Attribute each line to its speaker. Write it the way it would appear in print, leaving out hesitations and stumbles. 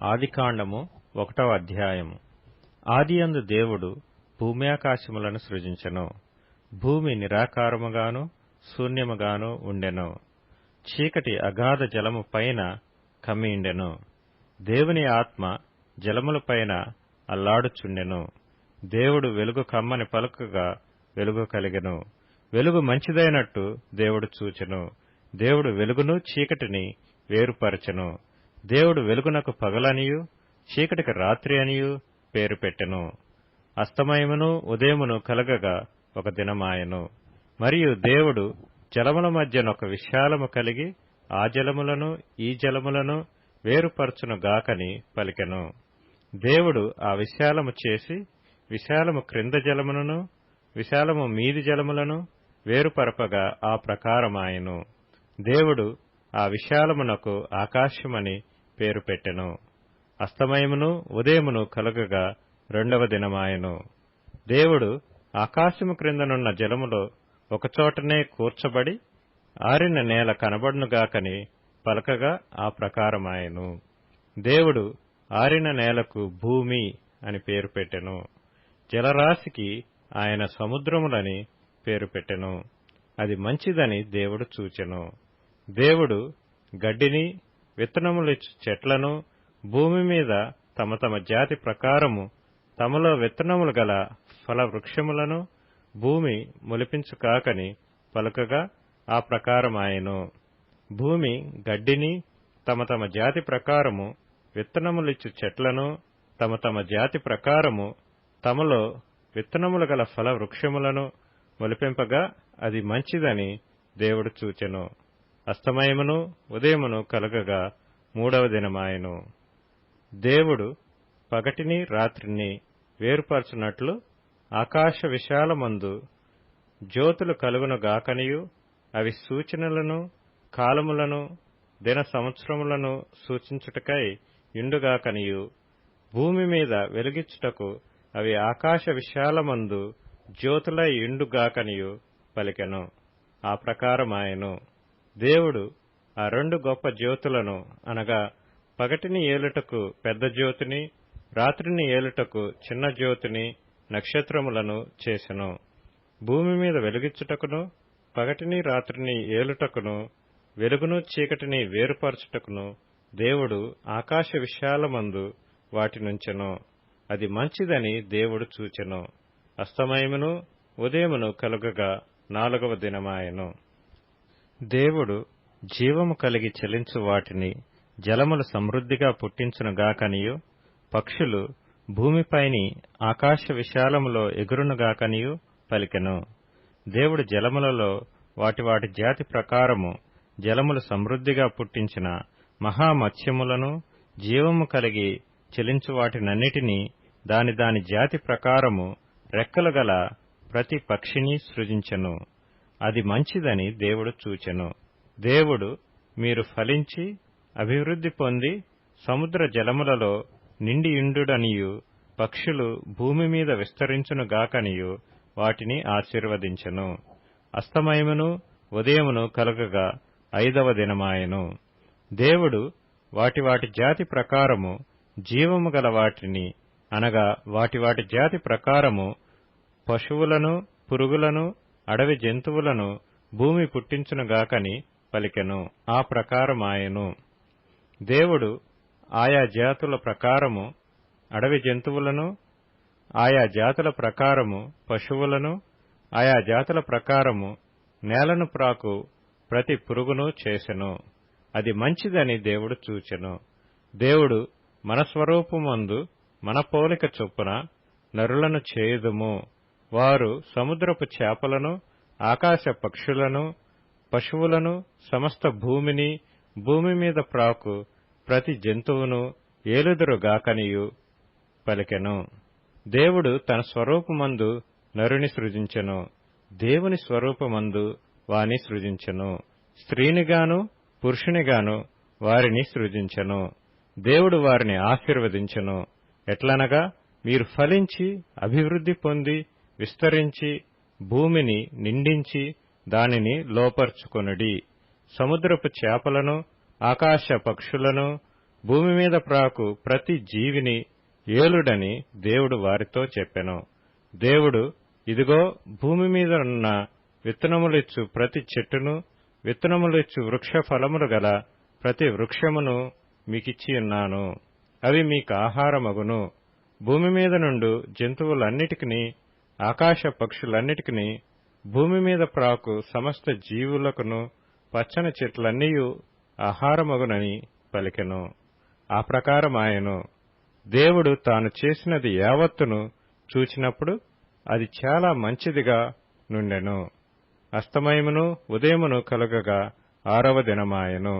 Speaker 1: ఆదికాండము 1వ అధ్యాయము. ఆదియందు దేవుడు భూమ్యాకాశములను సృజించెను. భూమి నిరాకారముగాను శూన్యముగాను ఉండెను. చీకటి అగాధ జలము పైన కమ్మియుండెను. దేవుని ఆత్మ జలములపైన అల్లాడుచుండెను. దేవుడు వెలుగు కమ్మని పలుకగా వెలుగు కలిగెను. వెలుగు మంచిదైనట్టు దేవుడు చూచెను. దేవుడు వెలుగును చీకటిని వేరుపరచెను. దేవుడు వెలుగునకు పగలనియు చీకటికి రాత్రి అనియు పేరు పెట్టెను. అస్తమయమును ఉదయమును కలగగా ఒక దినమాయెను. మరియు దేవుడు జలముల మధ్యనొక విశాలము కలిగి ఆ జలములను ఈ జలములను వేరుపరచును గాకని పలికెను. దేవుడు ఆ విశాలము చేసి విశాలము క్రింద జలములను విశాలము మీది జలములను వేరుపరపగా ఆ ప్రకారమాయెను. దేవుడు ఆ విశాలమునకు ఆకాశమని పేరు పెట్టెను. అస్తమయమును ఉదయమును కలుగగా 2వ దినమాయెను. దేవుడు ఆకాశము క్రిందనున్న జలములో ఒకచోటనే కూర్చబడి ఆరిన నేల కనబడునుగాకని పలకగా ఆ ప్రకారమాయెను. దేవుడు ఆరిన నేలకు భూమి అని పేరు పెట్టెను. జలరాశికి ఆయన సముద్రములని పేరు పెట్టెను. అది మంచిదని దేవుడు చూచెను. దేవుడు గడ్డిని విత్తనములిచ్చు చెట్లను భూమి మీద తమ తమ జాతి ప్రకారము తమలో విత్తనములు గల ఫల వృక్షములను భూమి మొలిపించు కాకని పలుకగా ఆ ప్రకారమాయెను. భూమి గడ్డిని తమ తమ జాతి ప్రకారము విత్తనములిచ్చు చెట్లను తమ తమ జాతి ప్రకారము తమలో విత్తనములు గల ఫల వృక్షములను మొలిపింపగా అది మంచిదని దేవుడు చూచెను. అస్తమయమును ఉదయమును కలగగా 3వ దినమాయెను. దేవుడు పగటిని రాత్రిని వేరుపరచునట్లు ఆకాశ విశాలమందు జ్యోతులు కలుగునుగాకనియు అవి సూచనలను కాలములను దిన సంవత్సరములను సూచించుటకై యుండుగాకనియు భూమి మీద వెలుగిచ్చుటకు అవి ఆకాశ విశాలమందు జ్యోతులై యుండుగాకనియు పలికెను. ఆ ప్రకారమాయెను. దేవుడు ఆ 2 గొప్ప జ్యోతులను అనగా పగటిని ఏలుటకు పెద్ద జ్యోతిని రాత్రిని ఏలుటకు చిన్న జ్యోతిని నక్షత్రములను చేసెను. భూమి మీద వెలుగిచ్చుటకును పగటిని రాత్రిని ఏలుటకును వెలుగును చీకటిని వేరుపరచుటకును దేవుడు ఆకాశ విశాలమందు వాటినుంచెను. అది మంచిదని దేవుడు చూచెను. అస్తమయమును ఉదయమును కలుగగా 4వ దినమాయెను. దేవుడు జీవము కలిగి చెలించు వాటిని జలములు సమృద్ధిగా పుట్టించునుగాకనియు పక్షులు భూమిపైని ఆకాశ విశాలములో ఎగురునుగాకనియు పలికెను. దేవుడు జలములలో వాటి వాటి జాతి ప్రకారము జలములు సమృద్ధిగా పుట్టించిన మహామత్స్యములను జీవము కలిగి చెలించు వాటినన్నిటినీ దాని దాని జాతి ప్రకారము రెక్కలు గల ప్రతి పక్షిని సృజించెను. అది మంచిదని దేవుడు చూచెను. దేవుడు మీరు ఫలించి అభివృద్ధి పొంది సముద్ర జలములలో నిండియుండుడనియు పక్షులు భూమి మీద విస్తరించునుగాకనియు వాటిని ఆశీర్వదించెను. అస్తమయమును ఉదయమును కలుగగా 5వ దినమాయెను. దేవుడు వాటి వాటి జాతి ప్రకారము జీవము గల వాటిని అనగా వాటి వాటి జాతి ప్రకారము పశువులను పురుగులను అడవి జంతువులను భూమి పుట్టించునుగాకని పలికెను. ఆ ప్రకారమాయెను. దేవుడు ఆయా జాతుల ప్రకారము అడవి జంతువులను ఆయా జాతుల ప్రకారము పశువులను ఆయా జాతుల ప్రకారము నేలను ప్రాకు ప్రతి పురుగును చేసెను. అది మంచిదని దేవుడు చూచెను. దేవుడు మన స్వరూపమందు మన పోలిక చొప్పున నరులను చేయుదుము. వారు సముద్రపు చేపలను ఆకాశ పక్షులను పశువులను సమస్త భూమిని భూమి మీద ప్రాకు ప్రతి జంతువును ఏలుదురుగాకనియు పలికెను. దేవుడు తన స్వరూపమందు నరుని సృజించెను. దేవుని స్వరూపమందు వాని సృజించెను. స్త్రీనిగాను పురుషునిగాను వారిని సృజించెను. దేవుడు వారిని ఆశీర్వదించెను. ఎట్లనగా మీరు ఫలించి అభివృద్ధి పొంది విస్తరించి భూమిని నిండించి దానిని లోపర్చుకొనుడి. సముద్రపు చేపలను ఆకాశ పక్షులను భూమి మీద ప్రాకు ప్రతి జీవిని ఏలుడని దేవుడు వారితో చెప్పెను. దేవుడు, ఇదిగో భూమి మీద ఉన్న విత్తనములిచ్చు ప్రతి చెట్టును, విత్తనములిచ్చు వృక్ష ఫలములు గల ప్రతి వృక్షమును మీకిచ్చియున్నాను. అవి మీకు ఆహారమగును. భూమి మీద నుండు జంతువులన్నిటికిని, ఆకాశ పక్షులన్నిటికిని, భూమి మీద ప్రాకు సమస్త జీవులకును పచ్చని చెట్లన్నీయు ఆహారమగునని పలికెను. ఆ ప్రకారమాయెను. దేవుడు తాను చేసినది యావత్తును చూచినప్పుడు అది చాలా మంచిదిగా నుండెను. అస్తమయమును ఉదయమును కలుగగా 6వ దినమాయెను.